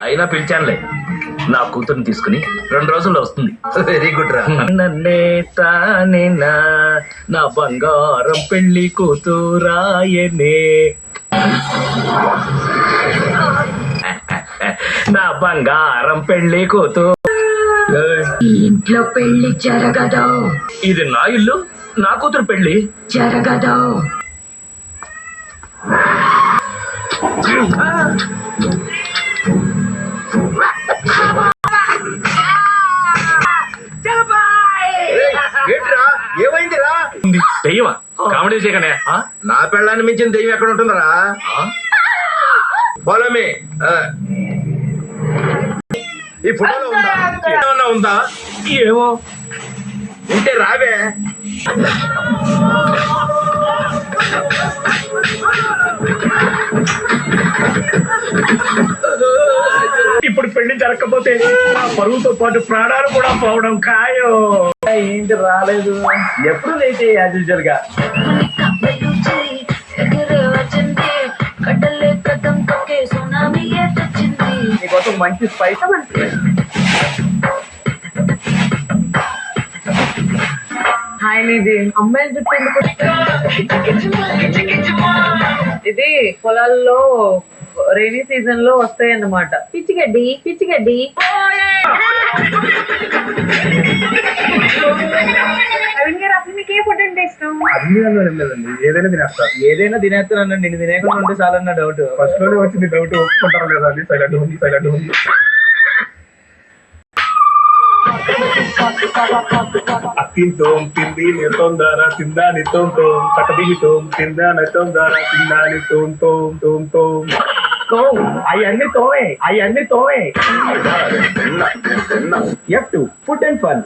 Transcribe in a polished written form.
అయినా పిలిచానులే. నా కూతుర్ని తీసుకుని 2 రోజుల్లో వస్తుంది. వెరీ గుడ్ రా. నన్నే తానేనా నా బంగారం పెళ్లి కూతురాయనే, నా బంగారం పెళ్లి కూతురు. ఈ ఇంట్లో పెళ్లి జరగదు. ఇది నా ఇల్లు, నా కూతురు పెళ్లి జరగదు. ఏంట్రా ఏమైందిరా? దెయ్యమా? కామెడీ చేయకనే. నా పెళ్ళాన్ని మించిన దెయ్యం ఎక్కడ ఉంటుందరా? పొలమే. ఈ ఫోటోలో ఉందా? ఏమన్నా ఉందా? ఏమో. ఉంటే రావే. ఇప్పుడు పెళ్లి జరగకపోతే నా పరువుతో పాటు ప్రాణాలు కూడా పోవడం ఖాయం. ఏంటి రాలేదు? ఎప్పుడు లేటే యాజ్ యూజువల్ గా. నీకోసం మంచి స్పైస్. ఆయన ఇది అమ్మాయిల జుట్టు ఎందుకు? ఇది పొలాల్లో రైనీ సీజన్ లో వస్తాయి అన్నమాట. పిచ్చిగడ్డి పిచ్చిగడ్డి. అరవింద్ గారు అసలు మీకు ఏ ఫుడ్ అంటే ఇష్టం? లేదండి, ఏదైనా తినేస్తా. ఏదైనా తినేస్తానన్నా నేను తినేకుండా ఉంటే చాలన్న డౌట్. ఫస్ట్ లోనే వచ్చింది డౌట్. ఒప్పుకుంటారా లేదా అని. సైలెంట్ ఉంది, సైలెంట్ ఉంది. అత్తింతోం తింది తొందర తిందాని తోం కట్టదిగితోం తిందాని తొందర తిందాని తోం తోం తోం తోం. అవన్నీ తోమే, అవన్నీ తోమే. F2 food and fun.